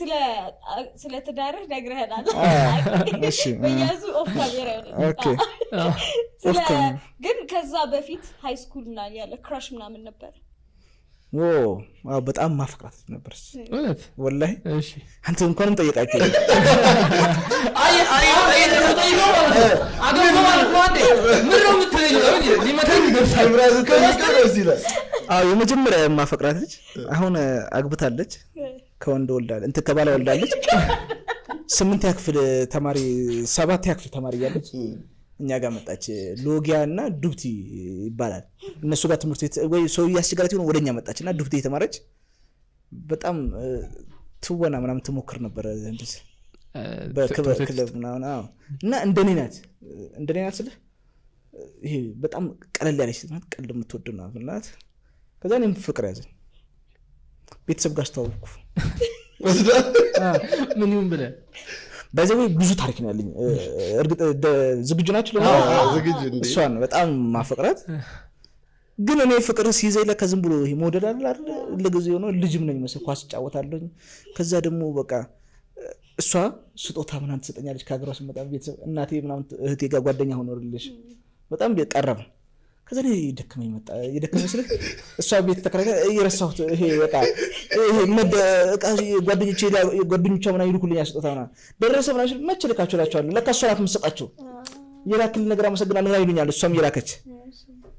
ስለ ትዳርህ ነግረህናል እሺ በያዙ ኦፍ ካሜራ ኦኬ ግን ከዛ በፊት ሃይ ስኩል እና ያለ ክራሽ ምናምን ነበር በጣም ማፍቅራት ነበር እውነት ወላሂ እሺ አንተ እንኳን ጠይቃችሁ አይ አገሩ ማለት ነው አንዴ ምን ነው የምትለኝ ሊመታኝ ደርሳል ብራዝ ከመስከረም ይላል የመጀመሪያ ማፍቅራት ልጅ አሁን አግብታለች ከወንድ ወልዳለች እንት ከባላ ወልዳለች 8 ክፍል ተማሪ 7 ክፍል ተማሪ ያለች እኛ ጋር መጣች ሎጊያና ዱብቲ ይባላል እነሱ ጋር ትምህርት ቤት ወይ ሰው ያስቸጋራት ይሆን ወደኛ መጣችና ዱብቲ የተማረች በጣም ትወና ምናምን ትሞክር ነበር እንደዚህ በክለብ ምናምን እና እንደኔ ናት ስለ ይሄ በጣም ቀለል ያለች ናት ቀልድ የምትወድ ናት ከዛ እኔም ፍቅር ያዘኝ ቤተሰብ ጋር አስተዋወቅኩ ምን ይሁን ብለ በዚህ ብዙ ታሪክ ነው ያለኝ እርግጥ ዝግጁ ናችሁ ዝግጁ እንዴ እሷን በጣም ማፈቅራት ግን እኔ ፍቅር ሲይዘኝ ለከዝም ብሎ ይሄ ሞዴል አይደል ለጊዜው ነው ልጅም ነኝ መሰል ኳስ ጫወታለሁ ከዛ ደግሞ በቃ እሷ ስጦታ ምናምን ትሰጠኛለች ካገሯ ስመጣ ቤተሰብ እናቴ ምናምን እህቴ ጋር ጓደኛ ሆኖልሽ በጣም ቀረበ ከዛ ላይ ደከመኝ መጣ የደከመኝ ስለ እሷ ቤት ተከራከረ እየረሳሁት ይሄ በቃ ይሄ ጓደኞቼ ምናምን ይልኩልኝ ያስጦታና ደረሰ ምናምን መቼ ልካችኋላችኋል ለካ እሷ ናት የምትሰጣቸው የላክል ነገር አመሰግናለሁ ይሉኛል እሷም የላከች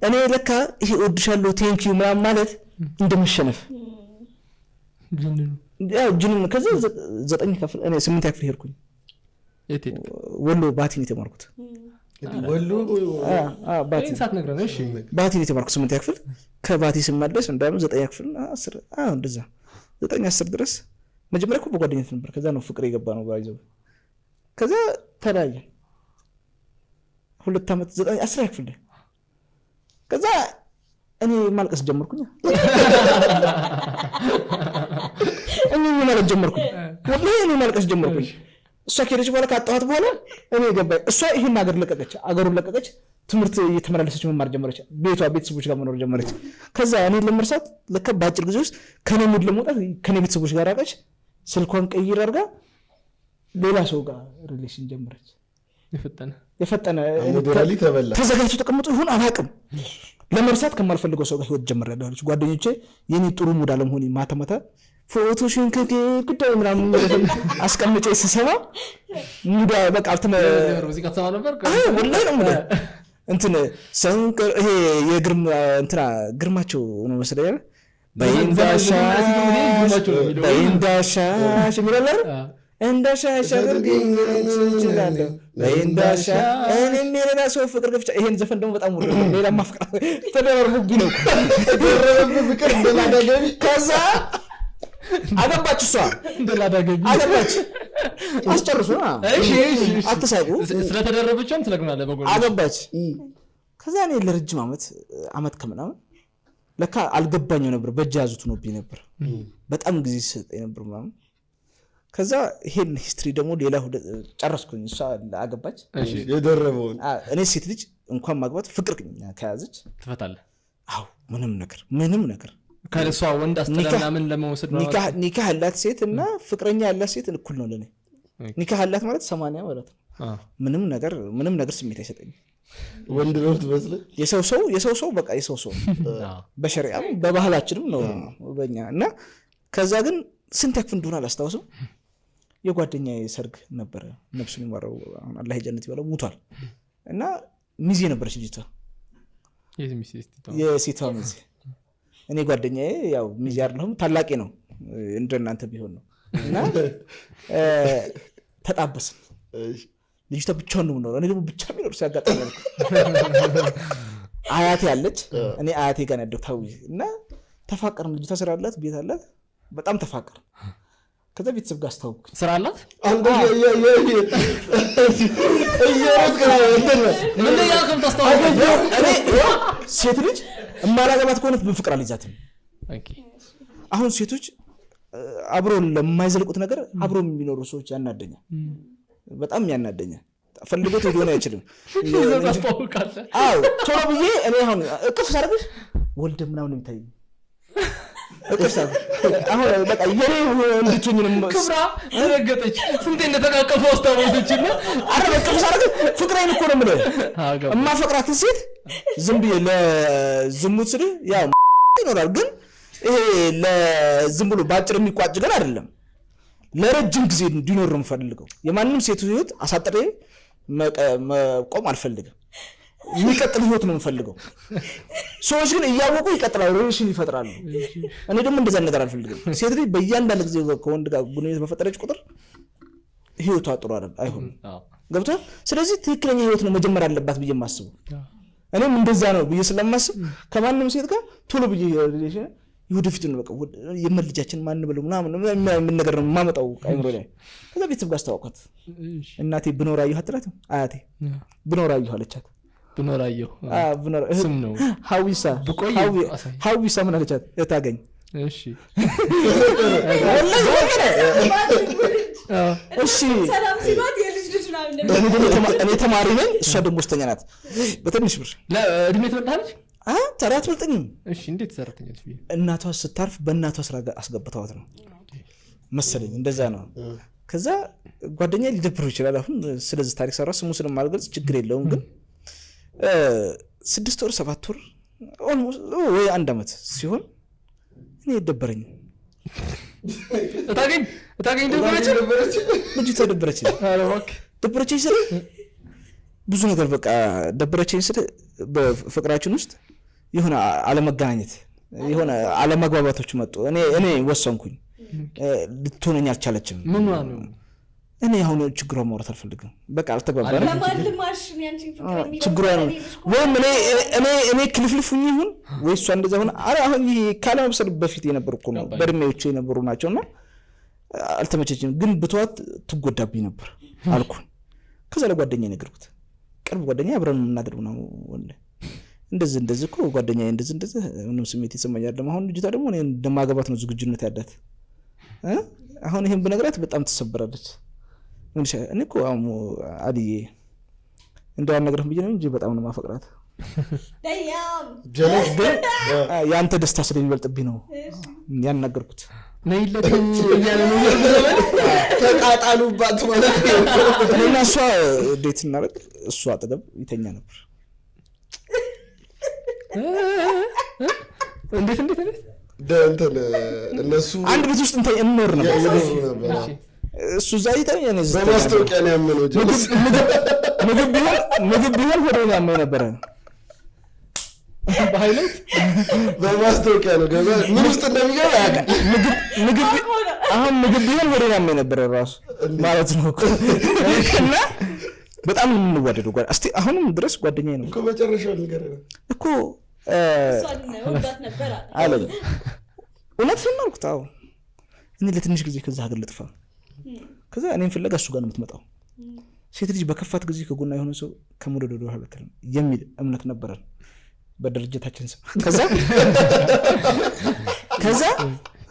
እኔ ለካ ይሄ ወድሻለሁ ቴንክ ዩ ምናምን ማለት እንደምሸነፍ ጅንን ከዛ 9 ክፍል እኔ 8 ክፍል ሄድኩኝ ወሎ ባቲን የተማርኩት ወሎ ባቲ ሰዓት ነግረን እሺ ባቲን የተማርኩት 8 ክፍል ከባቲ ስመለስ እንደም 9 ክፍል 10 እንደዛ 9 10 ድረስ መጀመሪያ እኮ በጓደኝነት ነበር ከዛ ነው ፍቅር የገባ ነው ባይዘው ከዛ ተለያየ 2 አመት 9 10 ክፍል ከዛ እኔ ማልቀስ ጀመርኩኝ እኔ ማልቀስ ጀመርኩኝ እሷ ከሄደች በኋላ ካጣኋት በኋላ እኔ ገባኝ እሷ ይሄን ሀገር ለቀቀች አገሩን ለቀቀች ትምህርት እየተመላለሰች መማር ጀመረች ቤተሰቦች ጋር መኖር ጀመረች ከዛ እኔ ለመርሳት ለካ ባጭር ጊዜ ውስጥ ከኔ ሙድ ለመውጣት ከኔ ቤተሰቦች ጋር አቀች ስልኳን ቀይር አድርጋ ሌላ ሰው ጋር ሪሌሽን ጀመረች የፈጠነ ሞዴራሊ ተበላ ተዘጋጅቶ ተቀምጦ ይሁን አላቅም ለመርሳት ከማልፈልገው ሰው ጋር ህይወት ጀመረዳለች ጓደኞቼ የኔ ጥሩ ሙድ አለመሆን ማተመታ ፎቶሽን ከግዳይ ምናምን አስቀምጬ ሲሰማ ሙዳ በቃ አልተመ ሙዚቃ ተሰማ ነበር ወላሂ ነው ሙዳ እንትን ሰንከር ይሄ የግርማ እንትና ግርማቸው ነው መሰለኝ በእንዳሻ የሚላል እንዳሻሻ አድርገኝ እንችላለን በእንዳሻ እኔም የሌላ ሰው ፍቅር ገፍቻ ይሄን ዘፈን ደግሞ በጣም ወደ ሌላ ማፍቀር ተደረርቡብኝ ነው ደረረብ ፍቅር እንደላዳገቢ ከዛ አገባች እሷ እንደላዳገቢ አገባች አስጨርሱ እሺ አትሳቁ ስለተደረበችም ትለግናለህ በጎን አገባች ከዛ እኔ ለረጅም አመት ከምናምን ለካ አልገባኝም ነበር በጃዙት ነውብኝ ነበር በጣም ጊዜ ሰጠኝ ነበር ምናምን ከዛ ይሄን ሂስትሪ ደግሞ ሌላ ጨረስኩኝ እሷ አገባች እሺ የደረበውን እኔ ሴት ልጅ እንኳን ማግባት ፍቅር ከያዘች ትፈታለህ አው ምንም ነገር ከሷ ወንድ አስተዳደርና ምን ለመወሰድ ነው ኒካህ ያላት ሴት እና ፍቅረኛ ያላት ሴት እኩል ነው ለኔ ኒካህ ያላት ማለት 80 ማለት ነው ምንም ነገር ስሜት አይሰጠኝም ወንድ ነው ትመስል የሰው ሰው በቃ የሰው ሰው በሸሪዓም በባህላችንም ነው በእኛ እና ከዛ ግን ስንት ያክፍ እንደሆነ አላስታውስም የጓደኛዬ ሰርግ ነበር ነፍሱን ይማረው አሁን አላህ ጀነት ይበለው ሙቷል እና ሚዜ ነበረች ልጅቷ የሴቷ ሚዜ እኔ ጓደኛዬ ያው ሚዜ አይደለም ታላቄ ነው እንደናንተ ቢሆን ነው እና ተጣበስን ልጅቷ ብቻውን ነው ነው እኔ ደግሞ ብቻ ነው ሲያጋጥመኝ አያቴ አለች እኔ አያቴ ጋር ነው ያደግታው እና ተፋቀርን ልጅቷ ስራ አላት ቤት አላት በጣም ተፋቀር ከዛ ቤተሰብ ጋር አስተዋውቅ ስራ አላት አንተ ምን ያልከም ታስተዋውቅ እኔ ሴት ልጅ ማላገባት ከሆነ በፍቅር አልይዛትም ኦኬ አሁን ሴቶች አብሮ ለማይዘልቁት ነገር አብሮ የሚኖሩ ሰዎች ያናደኛል በጣም ያናደኛል ፈልጎት ሊሆን አይችልም ታስተዋውቃለህ አው ቶሎ ብዬ እኔ አሁን እቅፍ ሳርግሽ ወልደ ምናምን የሚታይ እቅፍ ሳብ አሁን በቃ የኔ እንድትሆኝ ነው ክብራ ተረገጠች ስንቴ እንደተቃቀፉ አስታወሰችና አረ እቅፍ ሳብ ፍቅሬን እኮ ነው የምልህ እማፈቅራት ሴት ዝም ብዬ ለዝሙት ስል ያው ይኖራል ግን ይሄ ለዝም ብሎ ባጭር የሚቋጭ ግን አይደለም ለረጅም ጊዜ እንዲኖር ነው የምፈልገው የማንንም ሴት ህይወት አሳጥሬ መቆም አልፈልግም የሚቀጥል ህይወት ነው የምፈልገው ሰዎች ግን እያወቁ ይቀጥላሉ ሪሌሽን ይፈጥራሉ እኔ ደግሞ እንደዛ ነገር አልፈልግም ሴት ልጅ በእያንዳንዱ ጊዜ ከወንድ ጋር ግንኙነት በፈጠረች ቁጥር ህይወቷ ጥሩ አይሆንም ገብቷል ስለዚህ ትክክለኛ ህይወት ነው መጀመር አለባት ብዬ ማስበው እኔም እንደዛ ነው ብዬ ስለማስብ ከማንንም ሴት ጋር ቶሎ ብዬ ሪሌሽን ይወደፊት ነው በቃ የመልጃችን ማን ብለው ምን ነገር ነው ማመጣው አይምሮ ላይ ከዛ ቤተሰብ ጋር አስተዋውቃት እናቴ ብኖራዩ አትላትም አያቴ ብኖራዩ አለቻት ብኖራዩ ስም ነው ሀዊሳ ምን አለቻት እታገኝ እሺ እሺ ሰላም ሲሏት የልጅ ምናምን እኔ ተማሪ ነኝ እሷ ደግሞ ወስተኛ ናት በትንሽ ብር ለእድሜ ትመጣለች ተራት ወልጠኝም እሺ እንዴት ሰራተኛለች እናቷ ስታርፍ በእናቷ ስራ አስገብተዋት ነው መሰለኝ እንደዛ ነው ከዛ ጓደኛ ሊደብረው ይችላል አሁን ስለዚህ ታሪክ ሰራ ስሙ ስለማልገልጽ ችግር የለውም ግን 6 ወር 7 ወር ኦልሞስት ወይ 1 አመት ሲሆን እኔ ደበረኝ እታገኝ ደበረች ልጅ ተደበረች ደበረች ይሰራ ብዙ ነገር በቃ ደበረችኝ ስለ በፍቅራችን ውስጥ የሆነ አለመገናኘት የሆነ አለመግባባቶች መጡ እኔ ወሰንኩኝ ልትሆነኝ አልቻለችም ምን ነው እኔ አሁን ችግሯን ማውራት አልፈልግም በቃ አልተግባባንም ለማልማሽ ያንቺን ፍቅር የሚለው ችግሯን ወይም እኔ ክልፍልፉኝ ይሁን ወይ እሷ እንደዛ ሆነ አሁን ካለመብሰል በፊት የነበርኩ ነው በእድሜዎቼ የነበሩ ናቸውና አልተመቸችም ግን ብቷት ትጎዳብኝ ነበር አልኩ ከዛ ለጓደኛዬ ነገርኩት ቅርብ ጓደኛዬ አብረን እናድር ነው ወንድ እንደዚህ እኮ ጓደኛዬ እንደዚህ ምንም ስሜት ይሰማኛል አሁን ልጅቷ ደግሞ እኔ እንደማገባት ነው ዝግጁነት ያዳት አሁን ይሄን በነገራት በጣም ተሰበራለች እኔ እኮ አዲዬ እንደው ነገርም ብዬ ነው እንጂ በጣም ነው ማፈቅራት ደያም ጀለስ ያንተ ደስታ ስለሚበልጥብኝ ነው ያናገርኩት ነይለኝ ያለ ነው ተቃጣሉባት ማለት ነው እና እሷ ዴት እናደርግ እሷ አጠገብ ይተኛ ነበር እንዴት ደንተን እነሱ አንድ ቤት ውስጥ እንኖር ነበር እሱ ዛይታኝ እኔ በማስታወቂያ ነው ያመነው ጀለስ ምግብ ቢሆን ወደ ያመው ነበር በሃይላይት በማስታወቂያ ነው ገባ ምን ውስጥ እንደሚገባ ያውቃል ምግብ ቢሆን ወደ ያመው ነበር ራሱ ማለት ነው እና በጣም እንወደደው ጓድ እስቲ አሁንም ድረስ ጓደኛዬ ነው እኮ መጨረሻው ነገር እኮ እሷን ነው ወዳት ነበር አለኝ እውነት ነው አልኩታው እኔ ለትንሽ ጊዜ ከዛ ሀገር ልጥፋ ከዛ እኔን ፍለጋ እሱ ጋር ነው የምትመጣው ሴት ልጅ በከፋት ጊዜ ከጎና የሆነ ሰው ከመደደዱ ሀበተል የሚል እምነት ነበረን በድርጅታችን ስም ከዛ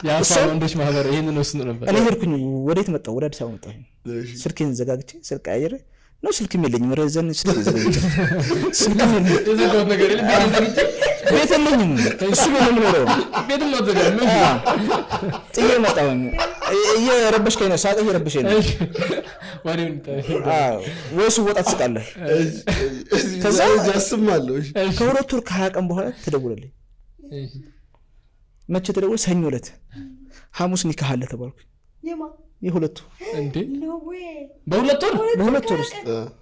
ያፋው ወንዶች ማህበር ይሄንን ነው ነበር እኔ ሄድኩኝ ወዴት መጣው ወደ አዲስ አበባ መጣሁ ስልኬን ዘጋግቼ ስልክ አየረ ነው ስልክም የለኝም ረዘን ስልክ ዘጋግቼ ስልክም የዘጋው ነገር የለም ቤት የለኝም እሱ ምን ነው ቤት ነው ዘጋው ጥዬ መጣሁ እየረበሽከኝ ነው ሳቀ እየረበሽከኝ ነው ወሬውን ወይስ ወጣት ስቃለህ ከዛ ያስማለው ከሁለት ወር ከ20 ቀን በኋላ ተደውለልኝ መቼ ተደውለ ሰኞ ዕለት ሐሙስ ኒካህ አለ ተባልኩ የሁለቱ እንዴ ነው ወይ በሁለት ወር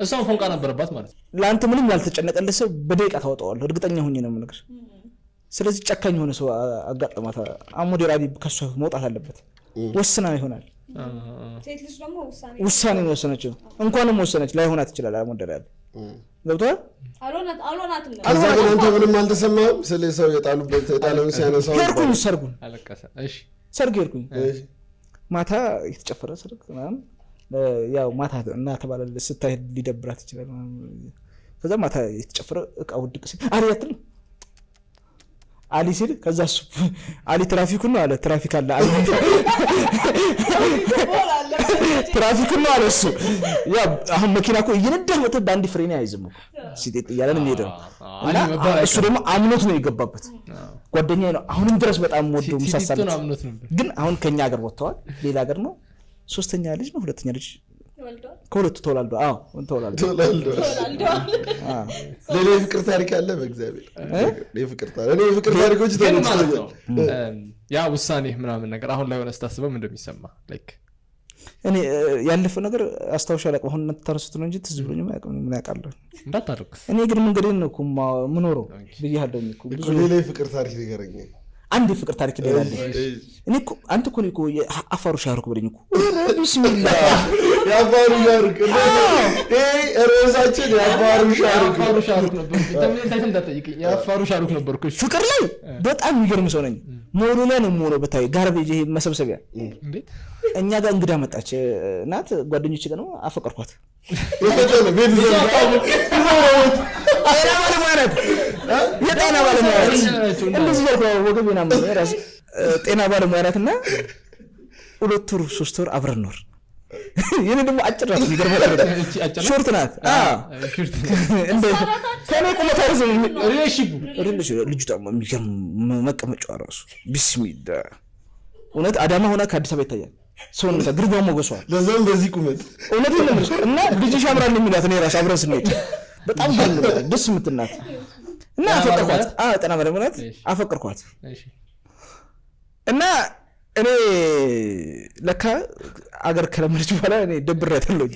እሷን ፎንቃ ነበርባት ማለት ለአንተ ምንም ያልተጨነቀለ ሰው በደቂቃ ታወጣዋለህ እርግጠኛ ሆኜ ነው የምነግርህ ስለዚህ ጨካኝ ሆነ ሰው አጋጥማታ አሞዴር አዲ ከሷ መውጣት አለበት ወስና ይሆናል ሴት ልጅ ደግሞ ውሳኔ ነው ወሰነችው እንኳንም ወሰነች ላይሆናት ይችላል አሞዴር አዲ ገብቷል አልሆናትም ከዛ ግን አንተ ምንም አልተሰማህም ስለ ሰው የጣለውን ሲያነሳው ሄድኩኝ ሰርጉን አለቀሰ እሺ ሰርግ ሄድኩኝ ማታ የተጨፈረ ሰርግ ምናምን ያው ማታ እና ተባለ ስታይ ሊደብራት ይችላል ከዛ ማታ የተጨፈረ እቃ ውድቅ ሲል አሪያትም አሊ ሲል ከዛ አሊ ትራፊኩ ነው አለ ትራፊክ አለ አሊ ትራፊክ ነው አለሱ ያ አሁን መኪና እኮ እየነዳህ ወጥተህ በአንድ ፍሬን አይዝም እኮ ሲጤጥ እያለን የሚሄደው እና እሱ ደግሞ አምኖት ነው የገባበት ጓደኛዬ ነው አሁንም ድረስ በጣም ወደው ምሳሳለት ግን አሁን ከኛ ሀገር ወጥተዋል ሌላ ሀገር ነው ሶስተኛ ልጅ ነው ሁለተኛ ልጅ ከሁለቱ ተወላልዶ ተወላልዶ ለኔ ፍቅር ታሪክ አለ በእግዚአብሔር ለፍቅር ታሪክ እኔ ፍቅር ታሪኮች ተነስተው ያ ውሳኔ ምናምን ነገር አሁን ላይ ሆነ ስታስበው ምን እንደሚሰማ ላይክ እኔ ያለፈው ነገር አስተዋሻ ላይ አሁን ተነስቶ ነው እንጂ ትዝ ብሎኝ ምን ያውቃለሁ እንዳታርክ እኔ ግን መንገዴን ነው ምኖረው ብያለሁ እኮ ብዙ ሌላ ፍቅር ታሪክ ይገረኝ አንድ ፍቅር ታሪክ ይላል እኔ እኮ አንተ እኮ ነው አፋሩ ሻሩክ ብለኝ እኮ ቢስሚላህ ያፋሩ ሻሩክ ሮዛችን ያፋሩ ሻሩክ ነበር ተምንታይ እንዳትጠይቀኝ ያፋሩ ሻሩክ ነበርኩ ፍቅር ላይ በጣም የሚገርም ሰው ነኝ ሞሎ ላይ ነው ሞሎ በታይ ጋርቤጅ ይሄ መሰብሰቢያ እንዴት እኛ ጋር እንግዳ መጣች ናት ጓደኞቼ ጋር ነው አፈቀርኳት የፈጠነ ቤት ዘርጋው የጤና ባለሙያ እንደዚህ ነው ወገቤና ማለት ጤና ባለሙያ ናትና 2 ወር 3 ወር አብረን ኖር የኔ ደግሞ አጭር ናት የሚገርመው ሾርት ናት እንደ ከኔ ቁመት አይዘም ልጅ ደግሞ የሚገርም መቀመጫው ራሱ ቢስሚላህ እውነት አዳማ ሆና ከአዲስ አበባ ይታያል ሰው ነው ግርባው ሞገሷል ለዛም በዚህ ቁመት እውነት ነው እና ልጅ ሻምራል የሚላት ነው ራስ አብረን ስንሄድ በጣም ደስ የምትናት እና አፈቀርኳት ጤና ባለሙያ አፈቀርኳት እና እኔ ለካ አገር ከለመደች በኋላ እኔ ደብሬያታለሁ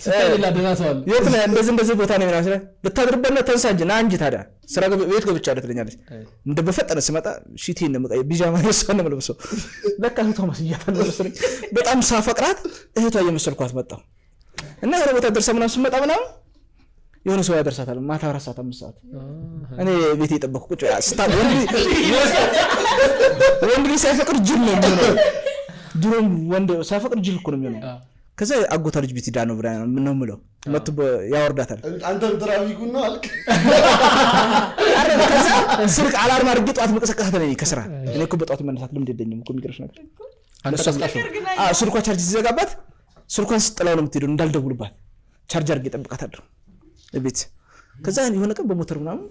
ስለሌላ ደናሳል የት ነው እንደዚህ ቦታ ነው ማለት ነው ልታድርበና ተንሳጅ ና እንጂ ታዲያ ስራ ቤት ገብቻ አይደለኛለች እንደ በፈጠነ ስመጣ ሺቲን ነው መጣ ቢጃማ ነው መልበሰው ለካ ቶማስ እያፈለ መሰለኝ በጣም ሳፈቅራት እህቷ እየመሰልኳት መጣው እና ወደ ቦታ ደርሰምና ስመጣ ምናምን የሆነ ሰው ያደርሳታል ማታ 4 ሰዓት 5 ሰዓት እኔ ቤቴ የጠበቅኩ ቁጭ ስታብ ወንድ ሳይፈቅር ጅል ነው የሚሆነው ድሮም ወንድ ሳይፈቅር ጅል እኮ ነው የሚሆነው ከዛ አጎታ ልጅ ቤት ዳኖ ብራ ነው ምለው መጥቶ ያወርዳታል አንተም ትራፊኩ ነው አልክ አረ ከዛ ስልክ አላርም አድርጌ ጧት መቀሰቀሳት ነኝ ከስራ እኔ እኮ በጧት መነሳት ልምድ የለኝም እኮ የሚገርሽ ነገር አንተ ተስካሽ ስልኳ ቻርጅ ሲዘጋባት ስልኳን ስጥላው ነው የምትሄደው እንዳልደውልባት ቻርጅ አድርጌ ጠብቃታለሁ ቤት ከዛ የሆነ ቀን በሞተር ምናምን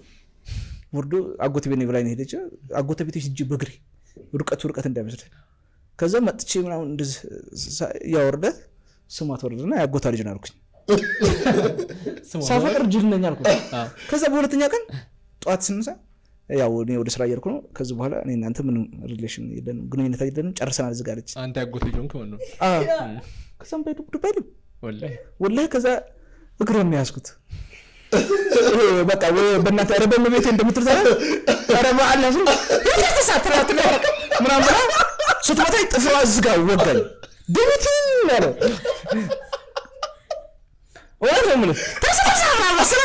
ወርዶ አጎት ቤት ነው ብላኝ ሄደች አጎት ቤት ሂጅ በግሪ ርቀት እንዳይመስል ከዛ መጥቼ ምናምን እንደዚህ ያወርዳት ስማት ወርደና ያጎታ ልጅ ነው አልኩኝ ሳፈቅር ጅል ነኝ አልኩኝ ከዛ በሁለተኛ ቀን ጧት ስንሳ ያው እኔ ወደ ስራ እየሄድኩ ነው ከዚህ በኋላ እኔ እናንተ ምን ሪሌሽን የለንም ግንኙነት የለንም ጨርሰናል ዝጋለች አንተ ያጎት ልጅ ሆንክ ማለት ነው ከዛም በዱባይ ወላሂ ከዛ እግረም ያስኩት በቃ ወይ በእናንተ አረበም ቤቴ እንደምትርታለ አረባ አላህ ተሳትራት ነው ምናምን ስትመጣ ጥፍሯ ዝጋው ወጋኝ ድምት ነው ወላሂ ምን ተሰማራ መስለ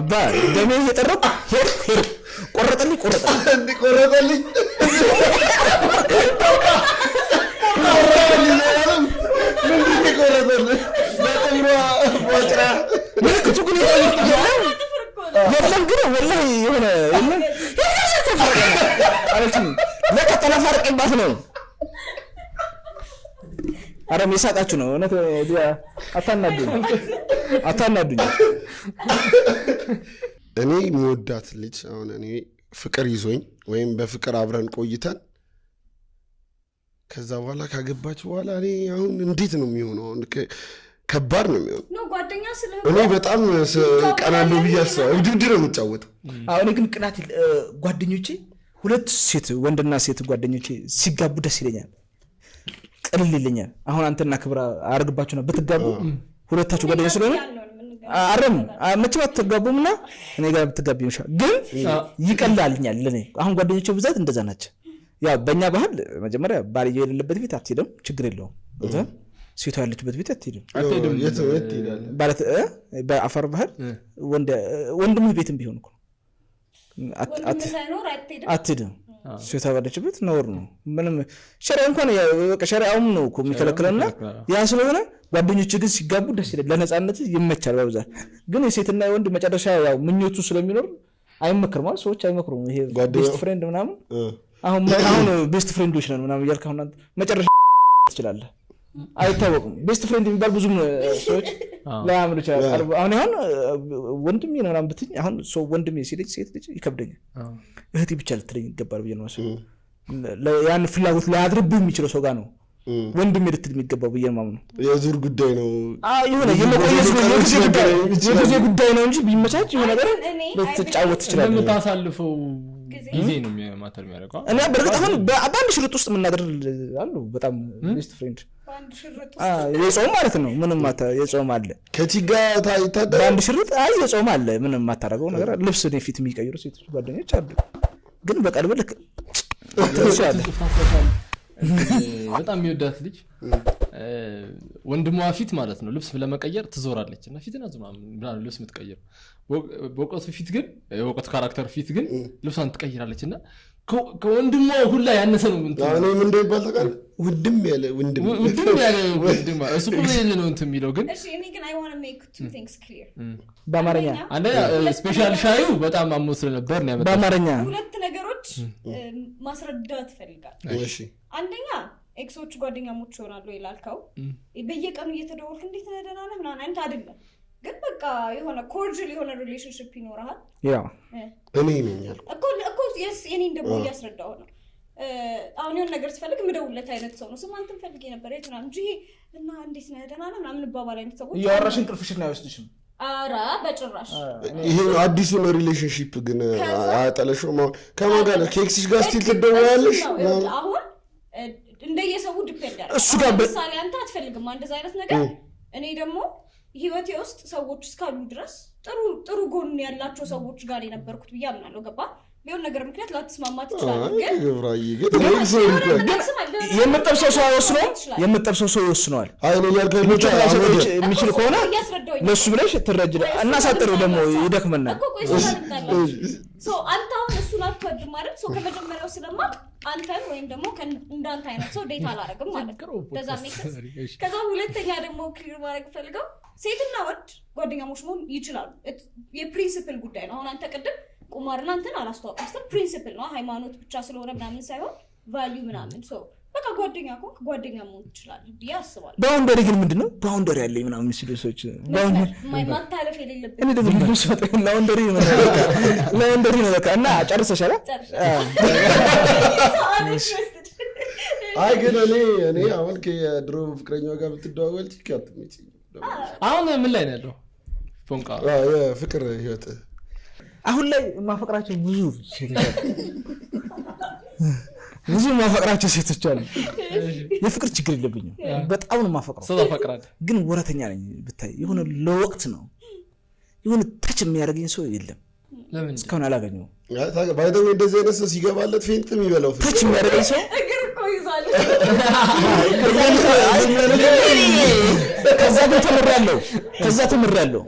አባ ደሜ እየጠረኩ ሄድ ቆረጠልኝ የለም ግን ወላሂ የሆነ አለችኝ ለካ ተላፋርቅባት ነው አረ መሳቃችሁ ነው እውነት አታናዱኝ እኔ የሚወዳት ልጅ አሁን እኔ ፍቅር ይዞኝ ወይም በፍቅር አብረን ቆይተን ከዛ በኋላ ካገባች በኋላ እኔ አሁን እንዴት ነው የሚሆነው ከባድ ነው የሚሆነው ነው ጓደኛ ስለሆነ እኔ በጣም ቀናለሁ ብያስ ውድድር ነው የምጫወተው አሁን ግን ቅናት ጓደኞቼ ሁለት ሴት ወንድና ሴት ጓደኞቼ ሲጋቡ ደስ ይለኛል ቅልል ይለኛል አሁን አንተና ክብራ አርግባችሁ ነው በትጋቡ ሁለታችሁ ጓደኞች ስለሆነ አረም መቼም አትጋቡምና እኔ ጋር በትጋቡ ይሻል ግን ይቀላልኛል ለኔ አሁን ጓደኞቼ ብዛት እንደዛ ናቸው ያ በእኛ ባህል መጀመሪያ ባልየ የሌለበት ቤት አትሄድም ችግር የለውም እዛ ሴቷ ያለችበት ቤት አትሄድም የት ይሄዳል ማለት በአፋር ባህል ወንድም ቤትም ቢሆን እኮ አትሄድም ሴቷ ባለችበት ነውር ነው ምንም ሸሪዓ እንኳን በቃ ሸሪዓውም ነው እኮ የሚከለክለና ያ ስለሆነ ጓደኞች ግን ሲጋቡ ደስ ይላል ለነጻነት ይመቻል በብዛት ግን የሴትና የወንድ መጨረሻ ያው ምኞቱ ስለሚኖር አይመክርም ሰዎች አይመክሩም ይሄ ቤስት ፍሬንድ ምናምን አሁን ቤስት ፍሬንዶች ነን ምናምን እያልክ አሁን መጨረሻ ትችላለህ አይታወቅም ቤስት ፍሬንድ የሚባል ብዙ ሰዎች ላያምኑ ይችላል አሁን ወንድሜ ነው ምናምን ብትኝ አሁን ሰው ወንድሜ ሲልጅ ሴት ልጅ ይከብደኛል እህቴ ብቻ ልትለኝ ይገባል ብዬ ነው ያን ፍላጎት ሊያድርብህ የሚችለው ሰው ጋር ነው ወንድሜ ልትል የሚገባው ብዬ ነው ማምነው የዙር ጉዳይ ነው የሆነ የመቆየት የጊዜ ጉዳይ ነው እንጂ ቢመቻች የሆነ ነገር ልትጫወት ትችላለህ ለምታሳልፈው ጊዜ ነው ማተር የሚያደርገው እና በርግጥ አሁን በአንድ ሽርጥ ውስጥ የምናደር አሉ በጣም ቤስት ፍሬንድ የጾም ማለት ነው ምንም የጾም አለ ከቺጋ ታይታደ በአንድ ሽርጥ የጾም አለ ምንም ማታረገው ነገር ልብስ ነው ፊት የሚቀይሩ ሴቶች ጓደኞች አሉ ግን በቀልብ ልክ ትችላለህ በጣም የሚወዳት ልጅ ወንድሟ ፊት ማለት ነው ልብስ ለመቀየር ትዞራለች እና ፊትና ዝማም ልብስ የምትቀይር በወቀቱ ፊት ግን የወቀቱ ካራክተር ፊት ግን ልብሷን ትቀይራለች እና ከወንድሟ ሁላ ያነሰ ነው እኔ ምን እንደሚባል ታውቃለህ ወንድም ያለ እሱ እኮ ምን ነው እንትን የሚለው ግን እሺ እኔ ግን I want to make two things clear በአማርኛ አንደኛ ስፔሻል ሻዩ በጣም አሞስ ስለነበር ነው ያመጣው በአማርኛ ሁለት ነገሮች ማስረዳት ፈልጋል እሺ አንደኛ ኤክሶች ጓደኛሞች ሆናሉ ይላልከው በየቀኑ እየተደወልክ እንዴት ነህ ደህና ነህ ምናምን አንተ አይደለም ግን በቃ የሆነ ኮርዲያል የሆነ ሪሌሽንሺፕ ይኖርሃል ያ እኔ ነኝ ያልኩ እኮ yes እኔ እንደው ያስረዳው ነው አሁን የሆነ ነገር ሲፈልግ ምደውለት አይነት ሰው ነው ስማንተን ፈልጌ ነበር የትና እንጂ እና እንዴት ነህ ደህና ነህ ምናምን ባባል አይነት ሰው ያወራሽን ቅርፍሽን ነው አይወስድሽም አራ በጭራሽ ይሄ አዲሱ ነው ሪሌሽንሺፕ ግን አያጠለሽው ማለት ከማጋለ ኬክስሽ ጋር ስቲል ትደውያለሽ አሁን እንደየሰው ዲፔንድ ያደርጋል እሱ ጋር ምሳሌ አንተ አትፈልግም እንደዛ አይነት ነገር እኔ ደግሞ ህይወቴ ውስጥ ሰዎች እስካሉ ድረስ ጥሩ ጎን ያላቸው ሰዎች ጋር የነበርኩት ብዬ አምናለሁ ገባ ቢሆን ነገር ምክንያት ላትስማማ ትችላለህ ግን የምጠብሰው ሰው ይወስነዋል አይ ነው ያልከኝ የሚችል ከሆነ ለሱ ብለሽ ትረጅለ እናሳጥረው ደግሞ ይደክመናል ሶ አንተ አሁን እሱን አትወድም ማለት ሶ ከመጀመሪያው ስለማቅ አንተን ወይም ደግሞ እንዳንተ አይነት ሰው ዴታ አላረግም ማለት ነው ለዛ ሜክስ ከዛ ሁለተኛ ደግሞ ክሊር ማድረግ ፈልገው ሴትና ወንድ ጓደኛሞች መሆን ይችላሉ የፕሪንሲፕል ጉዳይ ነው አሁን አንተ ቅድም ቁማርና እንትን አላስተዋወቅም ፕሪንሲፕል ነው ሃይማኖት ብቻ ስለሆነ ምናምን ሳይሆን ቫልዩ ምናምን ሶ በቃ ጓደኛ ኮንክ ጓደኛ መሆን ይችላል ብዬ አስባለሁ ባውንደሪ ግን ምንድነው ባውንደሪ ያለኝ ምናምን ሲሉ ሰዎች ማታለፍ የሌለበት እኔ ደግሞ ልስፈጥ ላውንደሪ ነው በቃ እና ጨርሰሻል አይ ግን እኔ አሁን ከድሮ ፍቅረኛው ጋር ብትደዋወል ትከታተልኝ አሁን ምን ላይ ነው ያለው ፎንቃ የፍቅር ህይወት አሁን ላይ ማፈቅራቸው ብዙ ማፈቅራቸው ሴቶች አሉ የፍቅር ችግር የለብኝም በጣም ነው ማፈቅረው ሰው አፈቅራለሁ ግን ወራተኛ ነኝ ብታይ የሆነ ለወቅት ነው የሆነ ታች የሚያደርገኝ ሰው የለም ለምን እስካሁን አላገኘው ባይደው እንደዚህ አይነት ሰው ሲገባለት ፌንት የሚበላው ታች የሚያደርገኝ ሰው እግር እኮ ይዛል ከዛ ተምሬያለሁ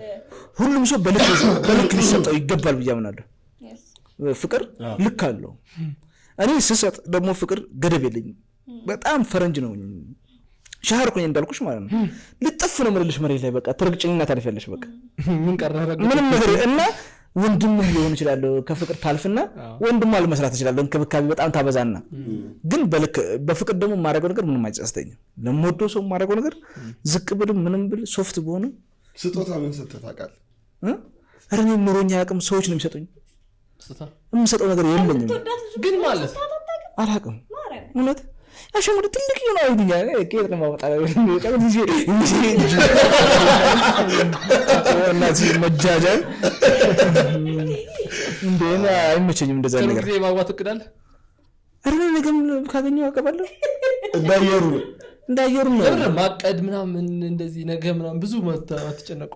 ሁሉም ሰው በልክ ሊሰጠው ይገባል ብዬ አምናለሁ ፍቅር ልክ አለው እኔ ስሰጥ ደግሞ ፍቅር ገደብ የለኝም በጣም ፈረንጅ ነው ሻርኩኝ እንዳልኩሽ ማለት ነው ልጥፍ ነው ምርልሽ መሬት ላይ በቃ ትርግጭኝና ታልፈለሽ በቃ ምን ቀረረ ምንም ነገር እና ወንድም ሊሆን ይችላል ከፍቅር ታልፍና ወንድም አልመስራት ይችላል እንክብካቤ በጣም ታበዛና ግን በፍቅር ደግሞ ማረገው ነገር ምንም አይጸስተኝም ለምወደው ሰው ማረገው ነገር ዝቅ ብልም ምንም ብል ሶፍት በሆነ ስጦታ ምን ሰጥተህ ታውቃለህ አረኔ ኑሮኛ ያቅም ሰዎች ነው የሚሰጡኝ ስጦታ የምሰጠው ነገር የለኝም ግን ማለት አላውቅም እውነት አሸሙድ ትልቅ ነው አይዱኛ ከየት ነው ማውጣት እናዚ መጃጃል እንደና አይመቸኝም እንደዛ ነገር ስለዚህ ማግባት እቅዳለ አረ ነገም ካገኘው አቀባለሁ እንዳየሩ ነው ማቀድ ምናምን እንደዚህ ነገ ምናምን ብዙ ማትጨነቁ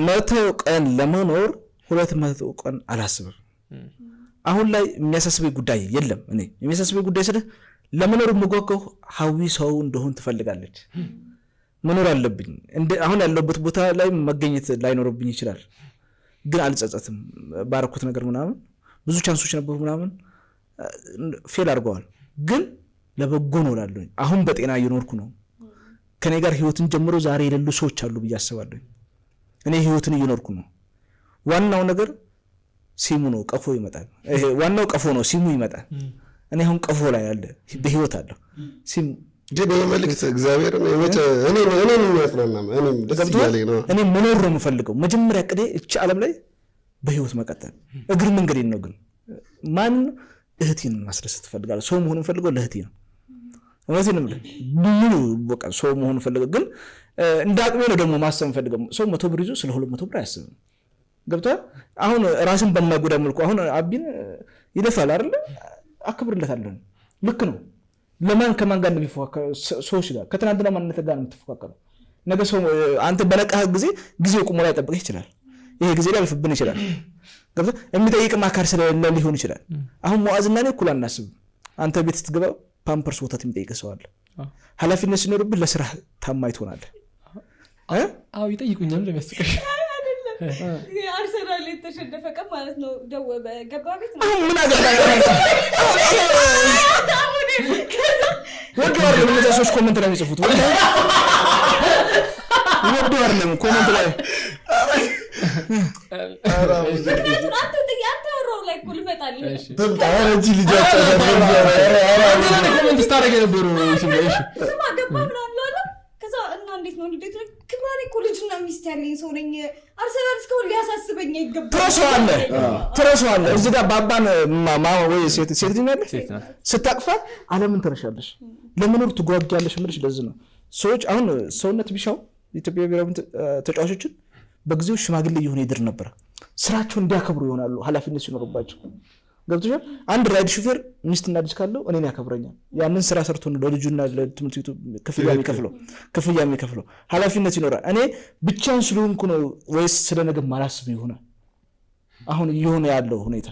መተው ቀን ለመኖር 200 ቀን አላስብም አሁን ላይ የሚያሳስበኝ ጉዳይ የለም እኔ የሚያሳስበኝ ጉዳይ ስለ ለመኖር መጓጓው ሀዊ ሰው እንደሆን ትፈልጋለች መኖር አለብኝ አሁን ያለበት ቦታ ላይ መገኘት ላይኖርብኝ ይችላል ግን አልጸጸትም ባረኩት ነገር ምናምን ብዙ ቻንሶች ነበሩ ምናምን ፌል አድርገዋል ግን ለበጎ ነው ላለው አሁን በጤና እየኖርኩ ነው ከኔ ጋር ህይወትን ጀምሮ ዛሬ የሌሉ ሰዎች አሉ ብዬ አስባለሁ እኔ ህይወትን እየኖርኩ ነው ዋናው ነገር ሲሙ ነው ቀፎ ይመጣል ይሄ ዋናው ቀፎ ነው ሲሙ ይመጣል እኔ አሁን ቀፎ ላይ ያለ በህይወት አለው ሲም ጀበ መልእክት እግዚአብሔር እኔ የሚያጽናና እኔም ደስ ይላል ነው እኔ መኖር ነው የምፈልገው መጀመሪያ ቀዴ እቺ ዓለም ላይ በህይወት መቀጠል እግር መንገዴን ነው ግን ማን እህቴን ማስደሰት ፈልጋለሁ ሰው መሆን ፈልገው ለእህቴ ነው እውነቴን ነው ሙሉ በቃ ሰው መሆን ፈልገው ግን እንዳቅሜ ነው ደግሞ ማሰብ ፈልገው ሰው 100 ብር ይዞ ስለ 200 ብር አያስብም ገብቷል አሁን ራስን በማይጎዳ መልኩ አሁን አቢን ይለፋል አይደል አክብርለታለሁ ልክ ነው ለማን ከማን ጋር እንደሚፎካከር ሰዎች ጋር ከትናንትና ማንነት ጋር ነው የምትፎካከረው ነገ ሰው አንተ በነቃህ ጊዜው ቆሞ ላይ ጠብቀህ ይችላል ይሄ ጊዜ ላይ ልፍብን ይችላል ገብቶ የሚጠይቅ ማካር ስለሌለ ሊሆን ይችላል አሁን ሙአዝና ነው ኩል አናስብ አንተ ቤት ስትገባ ፓምፐርስ ወተት የሚጠይቅ ሰው አለ ኃላፊነት ሲኖርብህ ለስራ ታማኝ ትሆናለህ አው ይጠይቁኛል ለሚያስቀሽ አርሰናል የተሸነፈ ቀን ማለት ነው ደወበ ገባ ቤት ነው ምን አገባኝ ወዲያው ለምን ተሰስ ኮሜንት ላይ ጽፉት ወዲያው አይደለም ኮሜንት ላይ አንተ ወራው ላይ ኩል መጣል ተምጣረጂ ልጃቸው ኮሜንት ስታረግ የነበሩ ሲምሽ ስማ ገባ ምናምን አለ ከዛ እና እንዴት ነው እንዴት ነው ክብራሪ ኮሌጅና ሚስት ያለኝ ሰው ነኝ አርሰናል እስከው ሊያሳስበኝ ይገባል ትረሷለ እዚህ ጋር ባባን ማማ ወይ ሴት ልጅ ነች ስታቅፋ ዓለምን ተረሻለሽ ለምንር ትጓጓያለሽ ምንሽ ለዚህ ነው ሰዎች አሁን ሰውነት ቢሻው ኢትዮጵያ ብሔራዊ ተጫዋቾችን በጊዜው ሽማግሌ የሆነ ይድር ነበር ስራቸው እንዲያከብሩ ይሆናሉ ኃላፊነት ሲኖርባቸው ገብቶሻል አንድ ራይድ ሹፌር ሚስትና ልጅ ካለው እኔን ያከብረኛል ያንን ስራ ሰርቶ ነው ለልጁና ለትምህርት ቤቱ ክፍያ የሚከፍለው ኃላፊነት ይኖራል እኔ ብቻን ስለሆንኩ ነው ወይስ ስለነገ ማላስብ ይሆናል አሁን ይሆነ ያለው ሁኔታ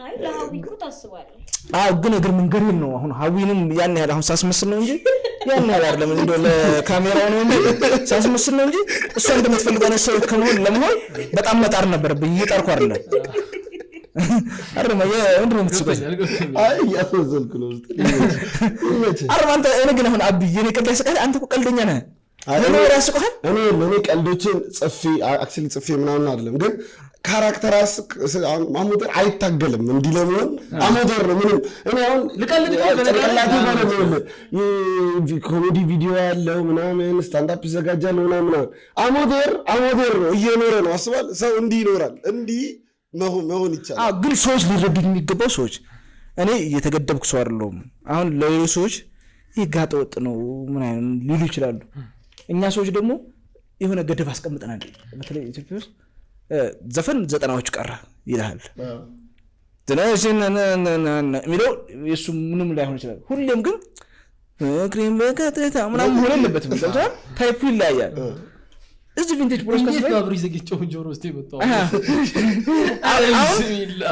አይ ለሃዊኩ ታስባለህ ግን እግር መንገሬን ነው አሁን ሃዊንም ያን ያህል አሁን ሳስመስል ነው እንጂ ያን ያህል አይደለም እንደ ለካሜራው ነው እንጂ ሳስመስል ነው እንጂ እሷ እንደምትፈልገው ነው ሰው ከመሆን ለመሆን በጣም መጣር ነበርብኝ እየጣርኩ አይደለም አረማ የእንድሮ ምትስበኝ አይ ያፈዘልኩ ነው አረማ አንተ እኔ ግን አሁን አብይ የኔ ቀልድ ያስቀል አንተ እኮ ቀልደኛ ነህ እኔ ራስህ እኔ ቀልዶችን ጽፌ ምናምን አይደለም ግን ካራክተራስ ማሙደር አይታገልም እንዲለምን አሞደር ነው ምንም እኔ አሁን ልቀልድ ተቀላቂ ማለት ኮሜዲ ቪዲዮ ያለው ምናምን ስታንድ አፕ ይዘጋጃል ምናምን አሞደር ነው እየኖረ ነው አስባል ሰው እንዲህ ይኖራል እንዲህ መሆን ይቻላል ግን ሰዎች ሊረዱኝ የሚገባው ሰዎች እኔ እየተገደብኩ ሰው አይደለሁም አሁን ለሌሎች ሰዎች ይጋጥ ወጥ ነው ምን አይነት ሊሉ ይችላሉ እኛ ሰዎች ደግሞ የሆነ ገደብ አስቀምጠናል በተለይ ኢትዮጵያ ውስጥ ዘፈን 90ዎች ቀራ ይላል ተናሽን ሚለው የሱ ምንም ላይ ሆነ ይችላል ሁሌም ግን ክሬም በከተታ ምናምን ሆነ የለበትም ገብቷል ታይፑ ይለያያል እዚህ ቪንቴጅ ፕሮሰስ ላይ ጋብሪ ዘግጨው ጆሮ ውስጥ ይመጣው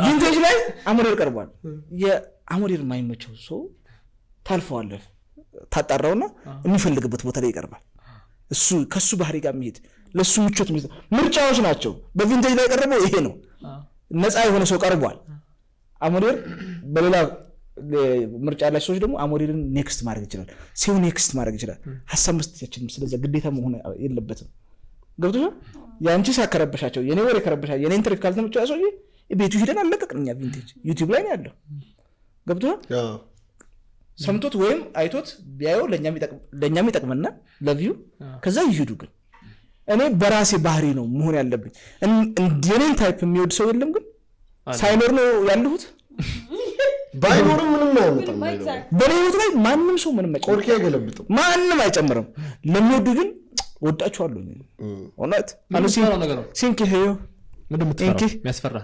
ቪንቴጅ ላይ አሞዴር ቀርቧል የአሞዴር ማይመቸው ሰው ታልፈዋለህ ታጣራውና የሚፈልግበት ቦታ ላይ ይቀርባል እሱ ከሱ ባህሪ ጋር የሚሄድ ለሱ ምቾት ምርጫዎች ናቸው በቪንቴጅ ላይ ቀርበው ይሄ ነው ነፃ የሆነ ሰው ቀርቧል አሞዴር በሌላ ምርጫ ላይ ሰዎች ደግሞ አሞዴርን ኔክስት ማድረግ ይችላል ሲው ኔክስት ማድረግ ይችላል ሐሳብ መስጠት ይችላል ስለዚህ ግዴታ መሆን የለበትም ገብቶሻል ያንቺ ሳከረበሻቸው የኔ ወሬ ከረበሻ የኔ ኢንተርቪው ካልተመቸው ያሰው ቤቱ ሄደን አለቀቅንኛ ቪንቴጅ ዩቲዩብ ላይ ነው ያለው ገብቶሻል ሰምቶት ወይም አይቶት ቢያየው ለኛም ይጠቅመና ለቪው ከዛ ይሄዱ ግን እኔ በራሴ ባህሪ ነው መሆን ያለብኝ እንደኔን ታይፕ የሚወድ ሰው የለም ግን ሳይኖር ነው ያለሁት ባይኖርም ምንም አይመጣም በሌሎት ላይ ማንንም ሰው ምንም ቆርኬ ያገለብጠው ማንንም አይጨምርም ለሚወዱ ግን ወጣቸዋለሁ እውነት አሉ ሲንኪ ሄዮ ምንድነው የሚያስፈራ